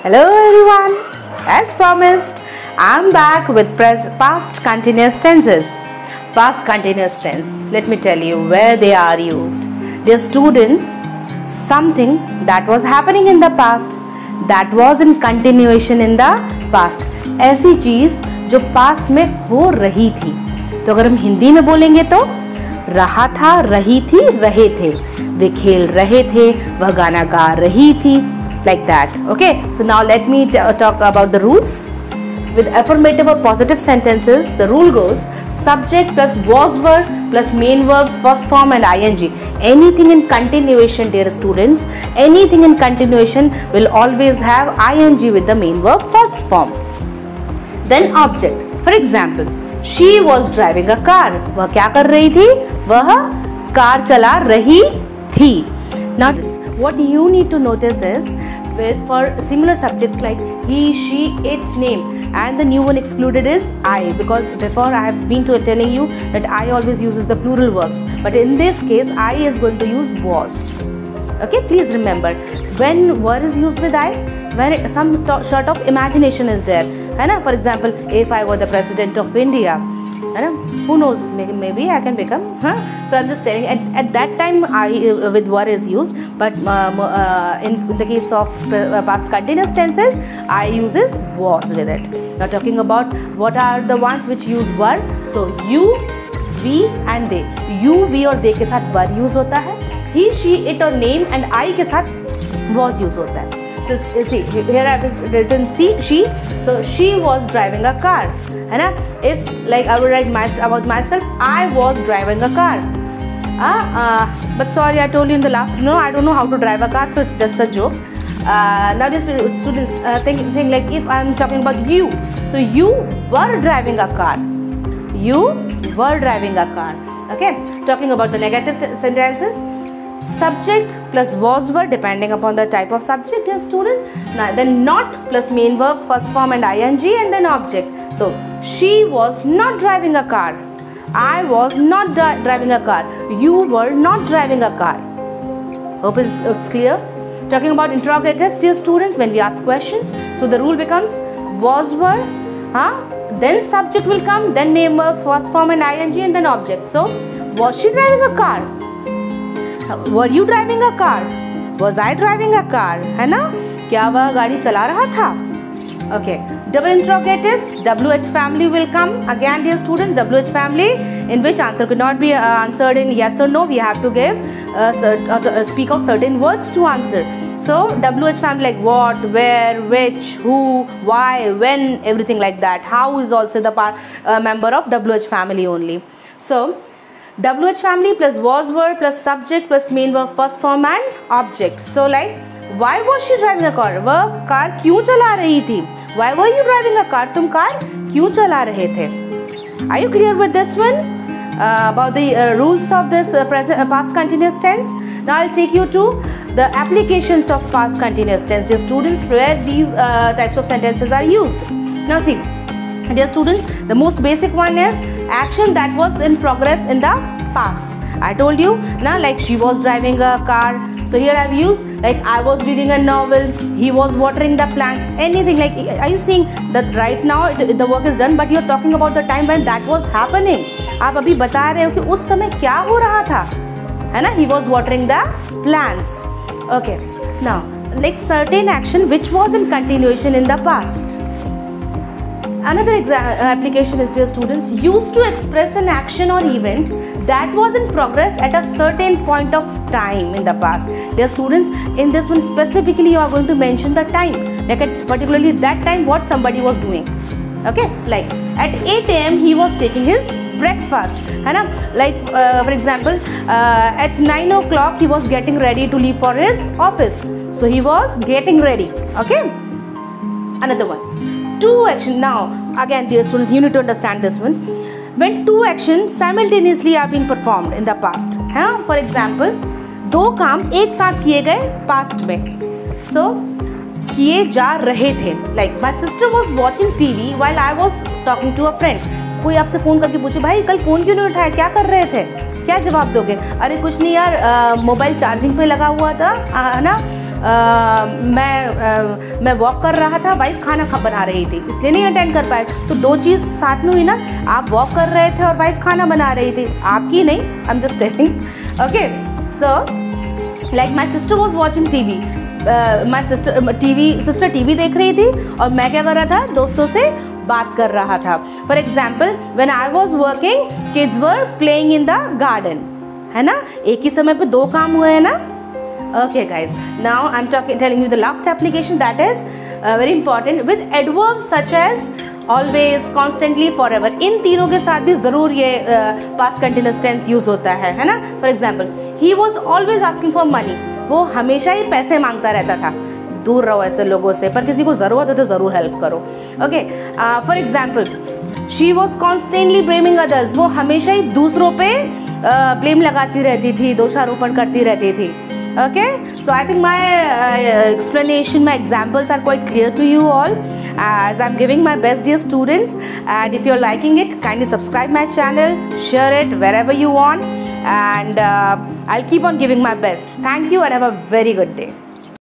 Hello everyone, as promised, I'm back with past continuous tenses. Past continuous tense, let me tell you where they are used. Dear students, something that was happening in the past, that was in continuation in the past. ऐसी चीज़ जो past में हो रही थी, तो अगर हम हिंदी में बोलेंगे तो रहा था, रही थी, रहे थे, वे खेल रहे थे, वह गाना गा रही थी, like that. Okay, so now let me talk about the rules. With affirmative or positive sentences, the rule goes subject plus was verb plus main verbs first form and ing. Anything in continuation, dear students, anything in continuation will always have ing with the main verb first form. Then object. For example, she was driving a car. वह क्या कर रही थी? वह car चला रही थी. Now, what you need to notice is for similar subjects like he, she, it, name, and the new one excluded is I, because before I have been telling you that I always uses the plural verbs, but in this case I is going to use was. Okay, please remember, when word is used with I, when some sort of imagination is there, for example, if I were the president of India, who knows, maybe I can become, so I'm just telling, at that time I with were is used, but in the case of past continuous tenses, I uses was with it. Now talking about what are the ones which use were, so you, we and they. You, we और they के साथ were use होता है, he, she, it और name and I के साथ was use होता है. So see, here I have written she, so she was driving a car. If like I would write about myself, I was driving a car. But sorry, I told you in the last, I don't know how to drive a car, so it's just a joke. Now just students think like if I'm talking about you, so you were driving a car. You were driving a car. Okay, talking about the negative sentences. Subject plus was verb depending upon the type of subject, dear student. Now then not plus main verb first form and ing and then object. So she was not driving a car. I was not driving a car. You were not driving a car. Hope it's clear. Talking about interrogatives, dear students, when we ask questions, so the rule becomes was verb, then subject will come, then main verb first form and ing and then object. So was she driving a car? Were you driving a car? Was I driving a car? है ना? क्या वह गाड़ी चला रहा था? Okay. Double interrogatives. WH family will come again, dear students. WH family in which answer could not be answered in yes or no. We have to give speak out certain words to answer. So WH family like what, where, which, who, why, when, everything like that. How is also the member of WH family only. So WH family plus was verb plus subject plus main verb first form and object. So like why was she driving a car? वह car क्यों चला रही थी? Why were you driving a car? तुम car क्यों चला रहे थे? Are you clear with this one? About the rules of this past continuous tense. Now I'll take you to the applications of past continuous tense, dear students, where these types of sentences are used. Now see, dear students, the most basic one is action that was in progress in the past. I told you now, like she was driving a car, so here I have used like I was reading a novel, he was watering the plants, anything like. Are you seeing that right now the work is done, but you are talking about the time when that was happening. आप अभी बता रहे हो कि उस समय क्या हो रहा था, है ना? He was watering the plants. Okay, now like certain action which was in continuation in the past. Another application is, dear students, used to express an action or event that was in progress at a certain point of time in the past. Dear students, in this one specifically you are going to mention the time, like at particularly that time what somebody was doing. Okay, like at 8 AM he was taking his breakfast, like for example at 9 o'clock he was getting ready to leave for his office, so he was getting ready. Okay, another one. Two action. Now again, dear students, you need to understand this one. When two actions simultaneously are being performed in the past, for example, दो काम एक साथ किए गए past में, so किए जा रहे थे. Like my sister was watching TV while I was talking to a friend. कोई आपसे फ़ोन करके पूछे भाई कल फ़ोन क्यों नहीं उठाया, क्या कर रहे थे, क्या जवाब दोगे? अरे कुछ नहीं यार, मोबाइल चार्जिंग पे लगा हुआ था, है ना, मैं वॉक कर रहा था, वाइफ खाना बना रही थी, इसलिए नहीं अटेंड कर पाए। तो दो चीज़ साथ में हुई ना, आप वॉक कर रहे थे और वाइफ खाना बना रही थी, आपकी नहीं, I am just telling. Okay, so like my sister was watching TV, my sister TV देख रही थी और मैं क्या कर रहा था, दोस्तों से बात कर रहा था। For example, when I was working, kids were playing in the garden, है ना, एक ही समय पे दो काम हुए हैं ना। Okay guys, now I am telling you the last application that is very important with adverbs such as always, constantly, for ever. इन तीनों के साथ भी ज़रूर ये पास्ट कंटिन्यूअस टेंस यूज होता है ना। For example, he was always asking for money, वो हमेशा ही पैसे मांगता रहता था। दूर रहो ऐसे लोगों से, पर किसी को ज़रूरत हो तो ज़रूर हेल्प करो। Okay, for example, she was constantly blaming others, वो हमेशा ही दूसरों पे ब्लेम लगाती रहती थी, दोषारोपण करती रहती थी। Okay, so I think my explanation, my examples are quite clear to you all, as I'm giving my best, dear students. And if you're liking it, kindly subscribe my channel, share it wherever you want, and I'll keep on giving my best. Thank you and have a very good day.